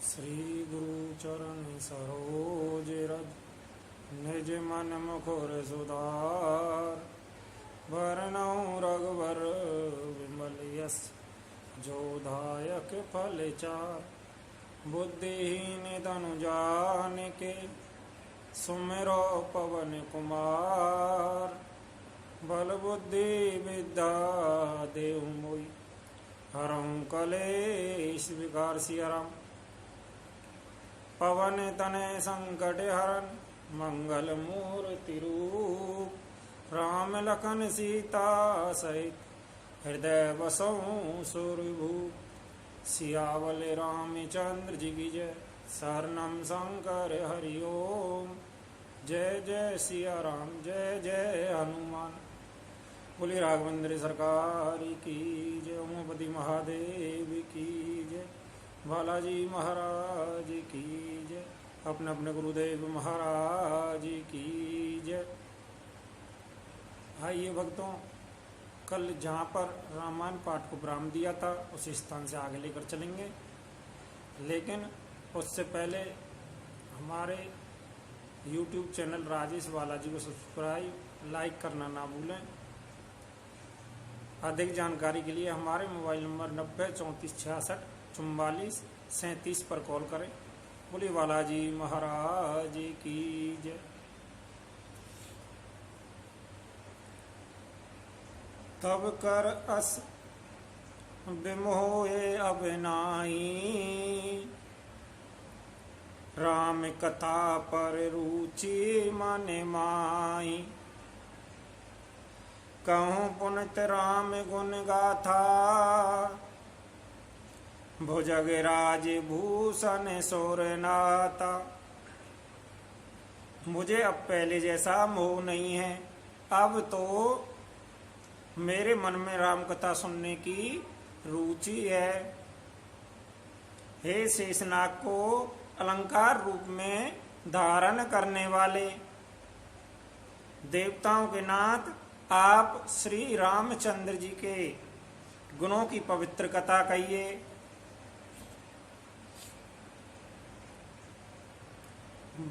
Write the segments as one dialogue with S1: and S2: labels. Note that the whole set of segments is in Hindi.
S1: श्री गुरु चरण सरोज रज निज मन मुखर सुधार। वरनौ रघुवर विमल यस जो दायक फल चार। बुद्धिहीन तनु जानिके सुमिरो पवन कुमार। बल बुद्धि विद्या देहु मोहि हरहु कलेश विकार। सियाराम। पवन तनय संकट हरन मंगल मूर्ति रूप। राम लखन सीता सहित हृदय बसहु सुरभूप। सियावल रामचंद्र जी की जय। शरणम शंकर हरि ओम। जय जय सिया राम जय जय हनुमान। बोली राघवेंद्र सरकार की जय। उमापति महादेव की जय। बालाजी महाराज की जय। अपने अपने गुरुदेव महाराज की जय। आइए भक्तों, कल जहाँ पर रामायण पाठ को विराम दिया था उस स्थान से आगे लेकर चलेंगे, लेकिन उससे पहले हमारे YouTube चैनल राजेश बालाजी को सब्सक्राइब लाइक करना ना भूलें। अधिक जानकारी के लिए हमारे मोबाइल नंबर 90 34 66 44 37 पर कॉल करें। बोलिए बालाजी महाराज की जय। तब कर अस विमोहे अब नाई। राम कथा पर रुचि मन माई। कहूँ पुनित राम गुण गाथा। भुजगराज भूषण सोरनाथा। मुझे अब पहले जैसा मोह नहीं है। अब तो मेरे मन में राम कथा सुनने की रुचि है। हे शेषनाग को अलंकार रूप में धारण करने वाले देवताओं के नाथ, आप श्री रामचंद्र जी के गुणों की पवित्र कथा कहिए।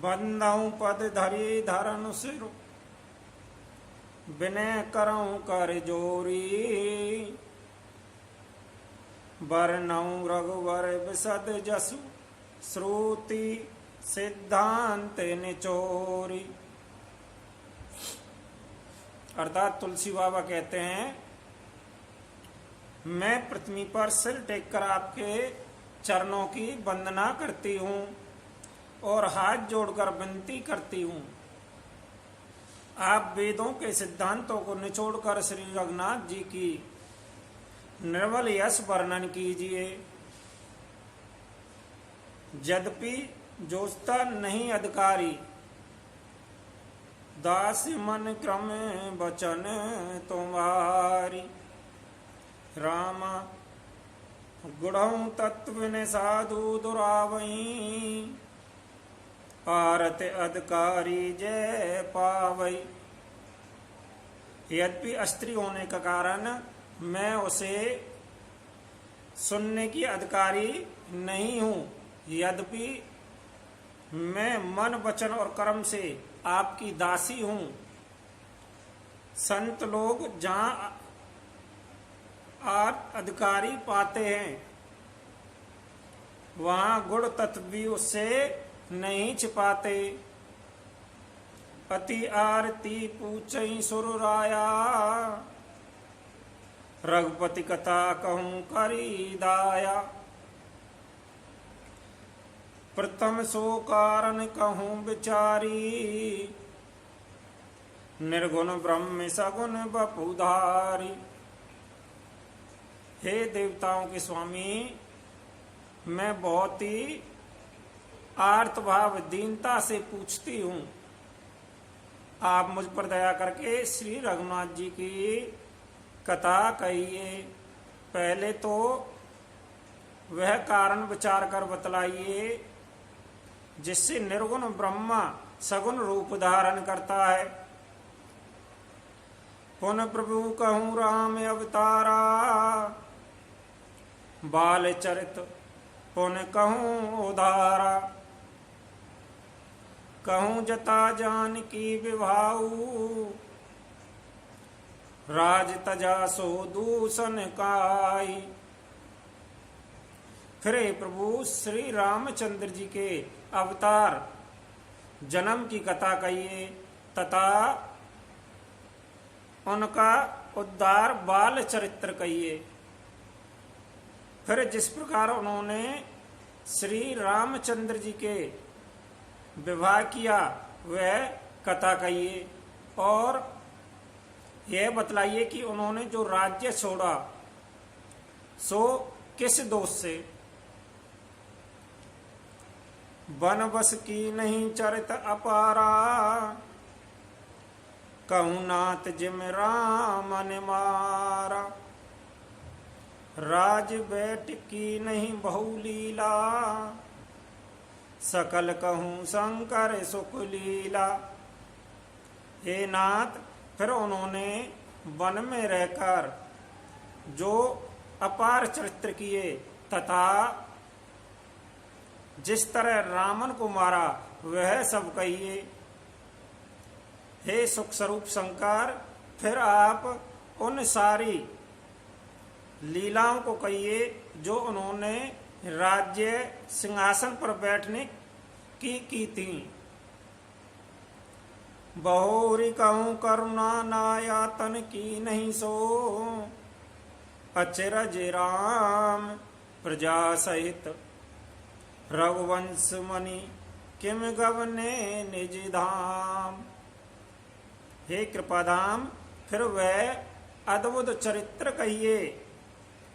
S1: बंदहु पद धरी धरन सिर। विनय करऊं कर जोरी। बरनऊं रघुवर विशद जसु। श्रुति सिद्धांत निचोरी। अर्थात तुलसी बाबा कहते हैं, मैं पृथ्वी पर सिर टेककर आपके चरणों की वंदना करती हूँ और हाथ जोड़कर विनती करती हूँ। आप वेदों के सिद्धांतों को निचोड़कर श्री रघुनाथ जी की निर्मल यश वर्णन कीजिए। यद्यपि जोस्ता नहीं अधिकारी। दास मन क्रम बचन तुम्हारी। राम गुणौ तत्व ने साधु दुरावई। आरत अधिकारी जय पावई। यद्यपि स्त्री होने का कारण मैं उसे सुनने की अधिकारी नहीं हूँ। यद्यपि मैं मन वचन और कर्म से आपकी दासी हूँ। संत लोग जहाँ आप अधिकारी पाते हैं वहाँ गुण तत्व भी उससे नहीं छिपाते। अति आरती पूछई सुरराया। रघुपति कथा कहूँ करी दाया। प्रथम सो कारण कहूँ विचारी। निर्गुण ब्रह्म सगुण बपुधारी। हे देवताओं के स्वामी, मैं बहुत ही आर्तभाव दीनता से पूछती हूँ। आप मुझ पर दया करके श्री रघुनाथ जी की कथा कहिए। पहले तो वह कारण विचार कर बतलाइए जिससे निर्गुण ब्रह्मा सगुण रूप धारण करता है। पुन प्रभु कहूँ राम अवतारा। बाल चरित पुन कहूँ उदारा। कहूँ जता जानकी विभाऊ, राज तजा सो दूषण काई। फिर हे प्रभु श्री रामचंद्र जी के अवतार जन्म की कथा कहिए तथा उनका उद्धार बाल चरित्र कहिए। फिर जिस प्रकार उन्होंने श्री रामचंद्र जी के विवाह किया वह कथा कहिए, और यह बतलाइए कि उन्होंने जो राज्य छोड़ा सो किस दोष से। वन बस की नहीं चरित अपारा, कहूँ नाथ जिम राम ने मारा। राज बैठ की नहीं बहु लीला, सकल कहूँ शंकर सुख लीला। हे नाथ, फिर उन्होंने वन में रहकर जो अपार चरित्र किए तथा जिस तरह रावण को मारा वह सब कहिए। हे सुख स्वरूप शंकर, फिर आप उन सारी लीलाओं को कहिए जो उन्होंने राज्य सिंहासन पर बैठने की थी। बहुरी कहूँ करुणा नायातन की नहीं सो, अचरज राम प्रजा सहित रघुवंश मणि किम गवने निज धाम। हे कृपाधाम, फिर वह अद्भुत चरित्र कहिए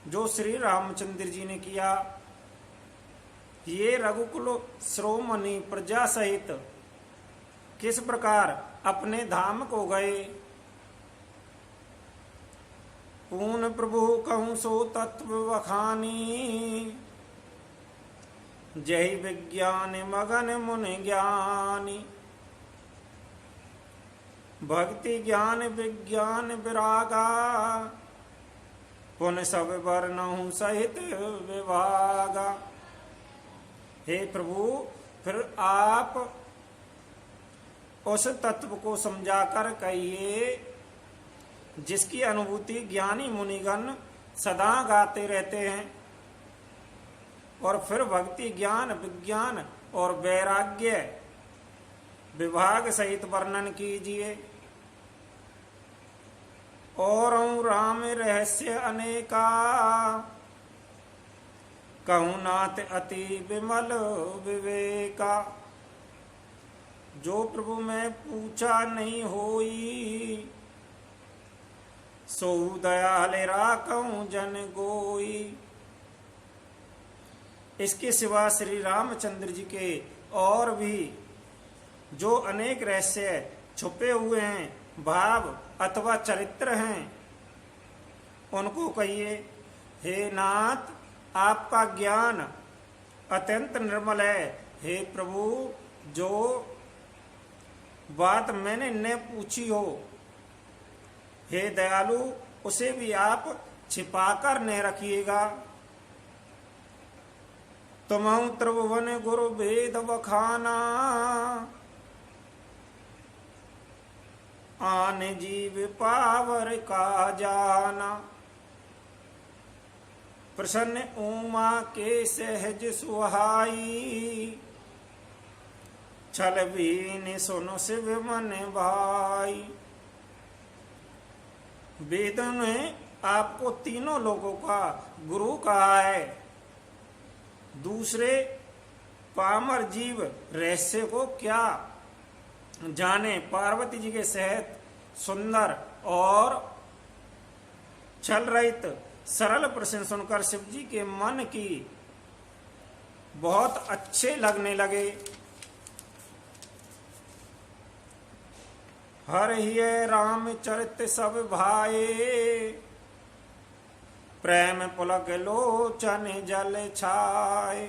S1: जो श्री रामचंद्र जी ने किया। ये रघुकुल श्रोमणि प्रजा सहित किस प्रकार अपने धाम को गए। पूर्ण प्रभु कहूँ सो तत्व वखानी, जय विज्ञान मगन मुनि ज्ञानी। भक्ति ज्ञान विज्ञान विरागा, पुन सब वर्णहु सहित विभागा। हे प्रभु, फिर आप उस तत्व को समझाकर कहिए जिसकी अनुभूति ज्ञानी मुनिगण सदा गाते रहते हैं। और फिर भक्ति ज्ञान विज्ञान और वैराग्य विभाग सहित वर्णन कीजिए। और राम रहस्य अनेका, कहूँ नाथ अति विमल विवेका। जो प्रभु मैं पूछा नहीं होई, सो दयाल राखूं जन गोई। इसके सिवा श्री रामचंद्र जी के और भी जो अनेक रहस्य छुपे हुए हैं, भाव अथवा चरित्र हैं, उनको कहिए। हे नाथ, आपका ज्ञान अत्यंत निर्मल है। हे प्रभु, जो बात मैंने न पूछी हो, हे दयालु, उसे भी आप छिपाकर न रखिएगा। तुमहु त्रिभुवन गुरु भेद बखाना, आन जीव पावर का जाना। प्रसन्न उमा के सहज सुहाई, छल बीन सुन शिव मन भाई। वेद ने आपको तीनों लोगों का गुरु कहा है। दूसरे पामर जीव रहस्य को क्या जाने। पार्वती जी के सहित सुंदर और छल रहित सरल प्रश्न सुनकर शिव जी के मन की बहुत अच्छे लगने लगे। हर ही रामचरित सब भाए, प्रेम पुलक लोचन जल छाए।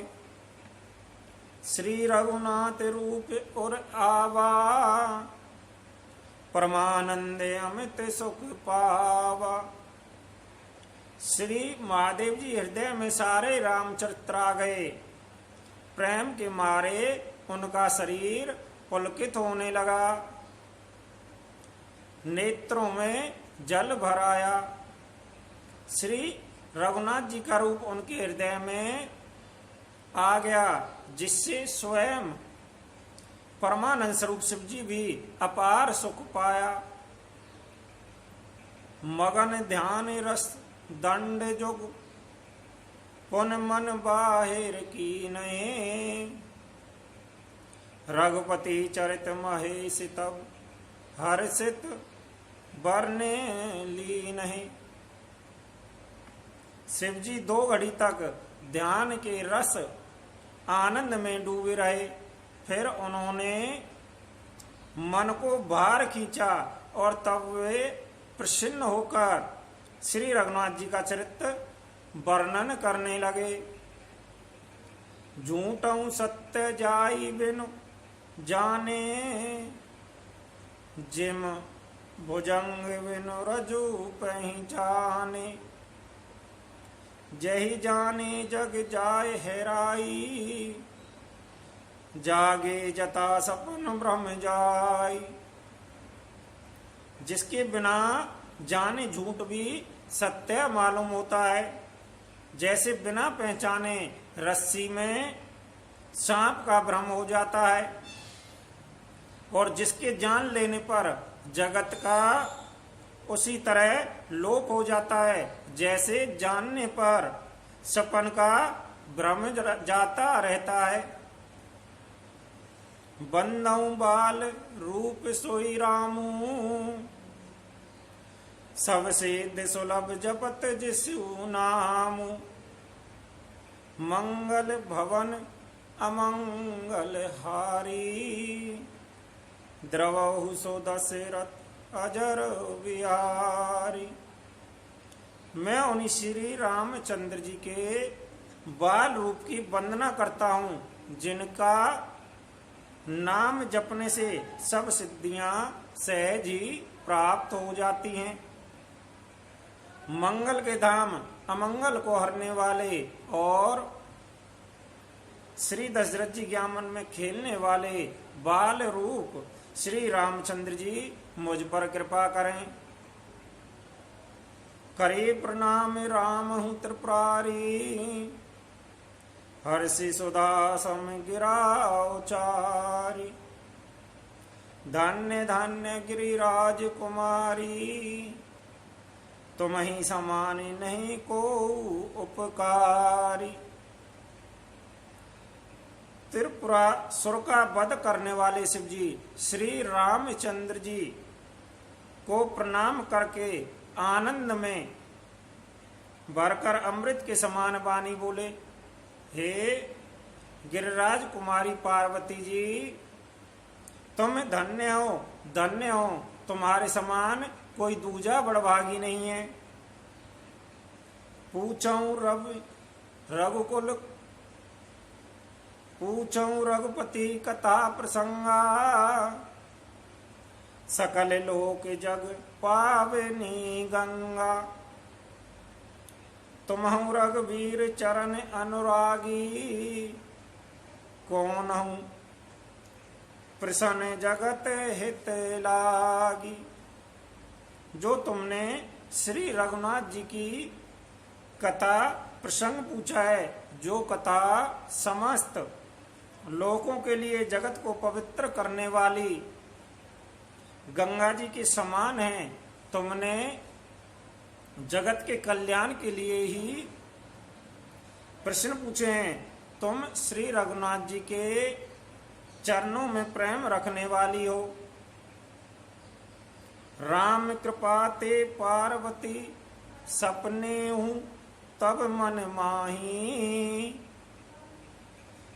S1: श्री रघुनाथ रूप और आवा, परमानंद अमित सुख पावा। श्री महादेव जी हृदय में सारे रामचरित्र आ गए। प्रेम के मारे उनका शरीर पुलकित होने लगा, नेत्रों में जल भर आया। श्री रघुनाथ जी का रूप उनके हृदय में आ गया, जिससे स्वयं परमानंद स्वरूप शिव जी भी अपार सुख पाया। मगन ध्यान रस दंड जुग पुन मन बाहिर की नये, रघुपति चरित महेश तब हर्षित बरने ली नहीं। शिव जी 2 घड़ी तक ध्यान के रस आनंद में डूबे रहे। फिर उन्होंने मन को बाहर खींचा और तब वे प्रसन्न होकर श्री रघुनाथ जी का चरित्र वर्णन करने लगे। झूठों सत्य जाई बिनु जाने, जिम भुजंग बिनु रजू पहचाने, जही जाने जग जाय हेराई, जागे जता सपन भ्रम जाई। जिसके बिना जाने झूठ भी सत्य मालूम होता है, जैसे बिना पहचाने रस्सी में सांप का भ्रम हो जाता है, और जिसके जान लेने पर जगत का उसी तरह लोप हो जाता है, जैसे जानने पर सपन का भ्रम जाता रहता है। बंदऊ बाल रूप सोई रामू, सब सिद्ध सुलभ जपत जिसु नामु, मंगल भवन अमंगल हारी, द्रवहु सो दशरथ अजर बिहारी। मैं उन्हीं श्री रामचंद्र जी के बाल रूप की वंदना करता हूँ, जिनका नाम जपने से सब सिद्धियां सहज ही प्राप्त हो जाती हैं। मंगल के धाम अमंगल को हरने वाले और श्री दशरथ जी के आंगन में खेलने वाले बाल रूप श्री रामचंद्र जी मुझ पर कृपा करें। करे प्रणाम राम हूँ त्रिपुरारी, हर्षि सुधा सम गिराओ चारी, धन्य धन्य गिरिराज कुमारी, तुम ही समान नहीं को उपकारी। त्रिपुरासुर का वध करने वाले शिव जी श्री रामचंद्र जी को प्रणाम करके आनंद में भरकर अमृत के समान वाणी बोले, हे गिरिराज कुमारी पार्वती जी, तुम धन्य हो, तुम्हारे समान कोई दूजा बड़भागी नहीं है। पूछऊं रघुपति कथा प्रसंगा, सकल लोक जग पावनी गंगा। तुमहु रघुवीर चरण अनुरागी, कौन हूँ प्रसन्न जगत हित लागी। जो तुमने श्री रघुनाथ जी की कथा प्रसंग पूछा है, जो कथा समस्त लोगों के लिए जगत को पवित्र करने वाली गंगा जी के समान है, तुमने जगत के कल्याण के लिए ही प्रश्न पूछे हैं। तुम श्री रघुनाथ जी के चरणों में प्रेम रखने वाली हो। राम कृपा ते पार्वती, सपने हूँ तब मन माही,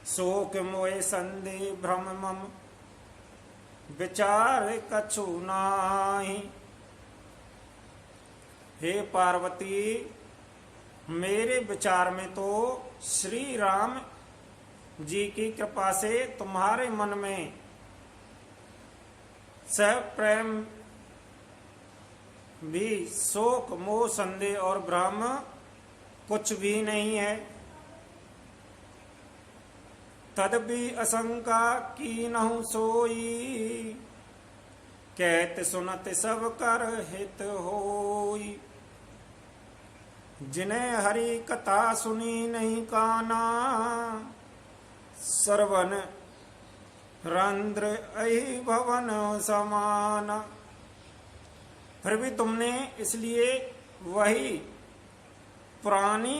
S1: शोक मोहे संदेह भ्रम मम, विचार कछु नाही। हे पार्वती, मेरे विचार में तो श्री राम जी की कृपा से तुम्हारे मन में सह प्रेम भी शोक मोह संदेह और भ्रम कुछ भी नहीं है। तदपि असंका की नहु सोई, कहत सुनत सब कर हित होई। जिन्हें हरि कथा सुनी नहीं काना, सरवन रंध्र अहि भवन समाना। फिर भी तुमने इसलिए वही पुरानी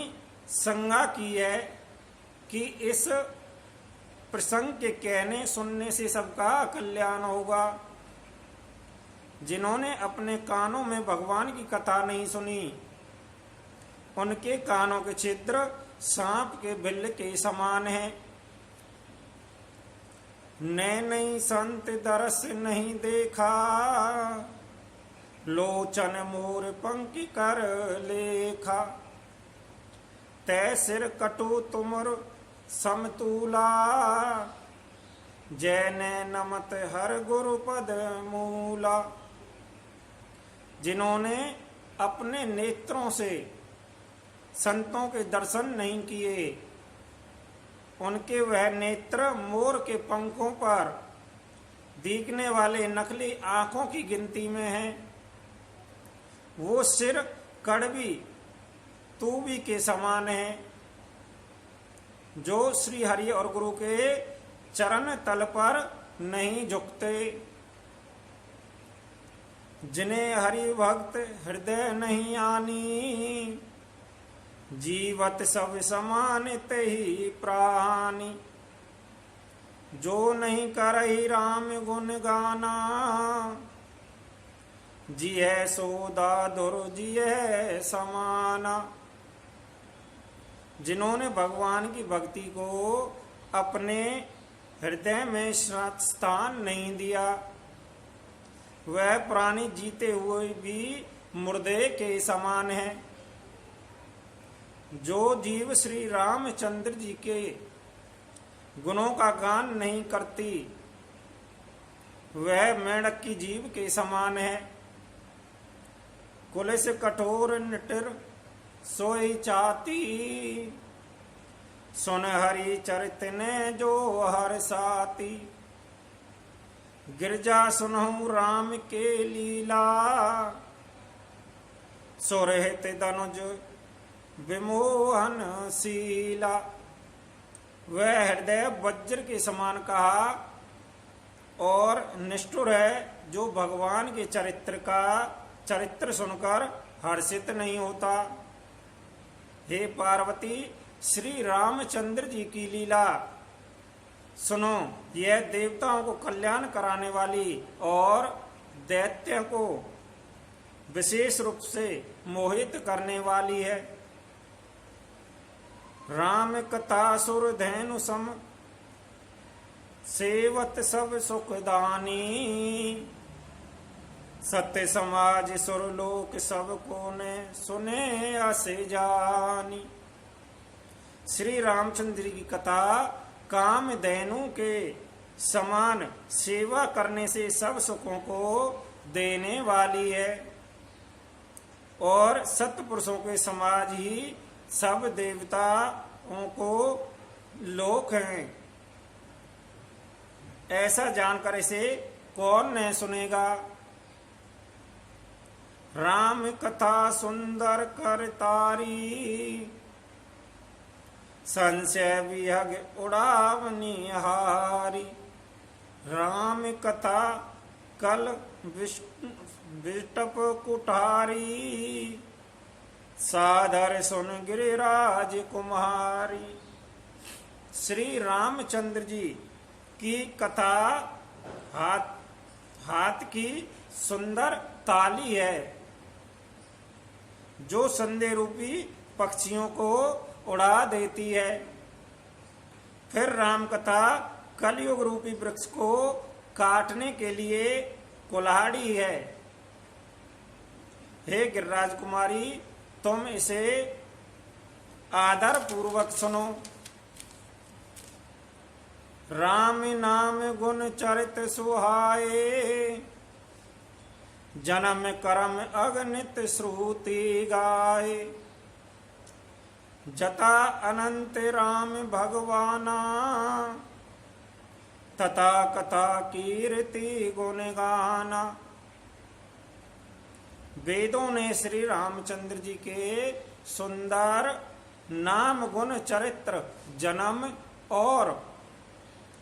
S1: संज्ञा की है कि इस प्रसंग के कहने सुनने से सबका कल्याण होगा। जिन्होंने अपने कानों में भगवान की कथा नहीं सुनी, उनके कानों के छिद्र सांप के बिल के समान है। नैनई संत दरस नहीं देखा, लोचन मोर पंक्ति कर लेखा। तै सिर कटु तुमर समतूला, जैन नमत हर गुरु पद मूला। जिन्होंने अपने नेत्रों से संतों के दर्शन नहीं किए, उनके वह नेत्र मोर के पंखों पर दिखने वाले नकली आंखों की गिनती में हैं। वो सिर कड़वी तूबी के समान है, जो श्री हरि और गुरु के चरण तल पर नहीं झुकते। जिन्हें हरि भक्त हृदय नहीं आनी, जीवत सब समान ही प्राणी। जो नहीं करही राम गुण गाना, जिय सोदा धुर जिय समाना। जिन्होंने भगवान की भक्ति को अपने हृदय में स्थान नहीं दिया, वह प्राणी जीते हुए भी मुर्दे के समान है। जो जीव श्री रामचंद्र जी के गुणों का गान नहीं करती, वह मेंढक की जीव के समान है। कुल से कठोर निटर सोई चाती, सुन हरि चरित ने जो हर साती। गिरजा सुनहु राम के लीला, सुरहित दनुज विमोहन शीला। वह हृदय वज्र के समान कहा और निष्ठुर है, जो भगवान के चरित्र सुनकर हर्षित नहीं होता। हे पार्वती, श्री रामचंद्र जी की लीला सुनो। यह देवताओं को कल्याण कराने वाली और दैत्य को विशेष रूप से मोहित करने वाली है। राम कथा सुर धैनु सम, सेवत सब सुखदानी। सत्य समाज सुरलोक सब को ने सुने असे जानी। श्री रामचंद्र जी की कथा काम धैनु के समान सेवा करने से सब सुखों को देने वाली है, और सत्पुरुषों के समाज ही सब देवताओं को लोक हैं। ऐसा जानकर इसे कौन नहीं सुनेगा। राम कथा सुंदर कर तारी, संशय विहग उड़ावनी हारी। राम कथा कल विष्टप कुठारी, सादर सुन गिरिराज कुमारी। श्री रामचंद्र जी की कथा हाथ की सुंदर ताली है, जो संदेह रूपी पक्षियों को उड़ा देती है। फिर राम कथा कलयुग रूपी वृक्ष को काटने के लिए कुल्हाड़ी है। हे गिरिराज कुमारी, तुम इसे आदर पूर्वक सुनो। राम नाम गुण चरित सुहाए, जन्म कर्म अगणित श्रुति गाए। जता अनंत राम भगवाना तथा कथा कीर्ति गुण गाना। वेदों ने श्री रामचंद्र जी के सुंदर नाम गुण चरित्र जन्म और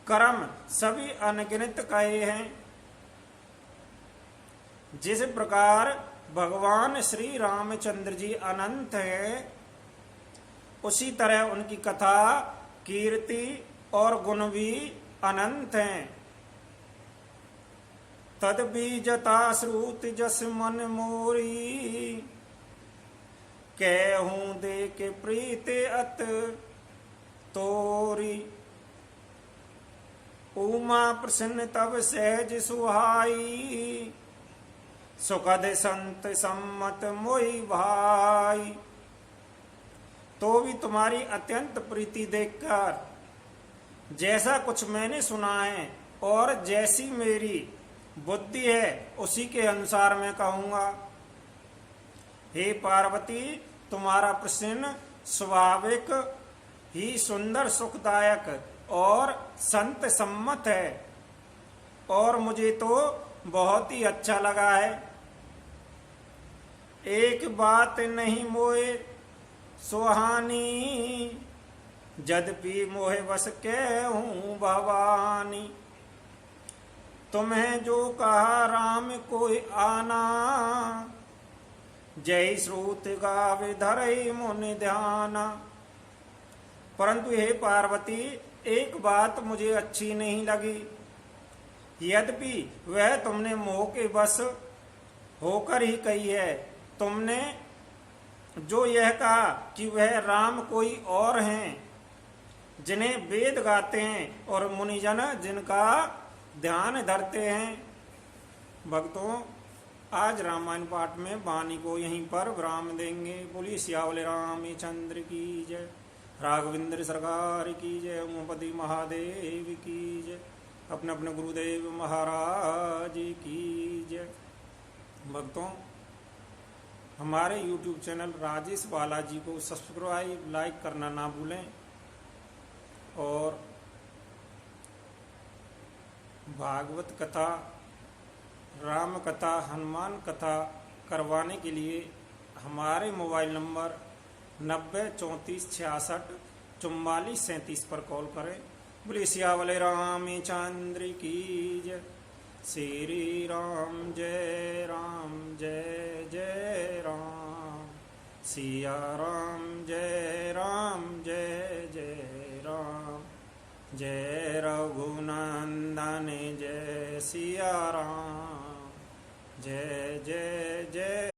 S1: कर्म सभी अनगिनत कहे हैं। जिस प्रकार भगवान श्री रामचंद्र जी अनंत हैं, उसी तरह उनकी कथा कीर्ति और गुण भी अनंत हैं। तद बीजता श्रुत जस मन मोरी कहूं दे के प्रीत अत तोरी। उमा प्रसन्न तब सहज सुहाई सुखद संत सम्मत मोई भाई। तो भी तुम्हारी अत्यंत प्रीति देखकर जैसा कुछ मैंने सुना है और जैसी मेरी बुद्धि है उसी के अनुसार मैं कहूंगा। हे पार्वती, तुम्हारा प्रश्न स्वाभाविक ही सुंदर सुखदायक और संत सम्मत है और मुझे तो बहुत ही अच्छा लगा है। एक बात नहीं मोहे सुहानी यद्यपि मोहे बस के हूँ भवानी। तुम्हें जो कहा राम कोई आना जय श्रुत गावे धरई मुनि ध्याना। परंतु हे पार्वती, एक बात मुझे अच्छी नहीं लगी। यद्यपि वह तुमने मोह के बस होकर ही कही है। तुमने जो यह कहा कि वह राम कोई और हैं जिन्हें वेद गाते हैं और मुनिजन जिनका ध्यान धरते हैं। भक्तों, आज रामायण पाठ में वाणी को यहीं पर विराम देंगे। बोलिए सियावल रामचंद्र की जय, राघवेंद्र सरकार की जय, उमापति महादेव की जय, अपने अपने गुरुदेव महाराज की जय। भक्तों, हमारे YouTube चैनल राजेश बालाजी को सब्सक्राइब लाइक करना ना भूलें और भागवत कथा, राम कथा, हनुमान कथा करवाने के लिए हमारे मोबाइल नंबर 90 34 66 44 37 पर कॉल करें। बोलिए सियावल रामचंद्र की जय। श्री राम जय राम जय जय राम। सिया राम जय राम जय जय राम। जय रघुनंदन जय सिया राम। जय जय जय।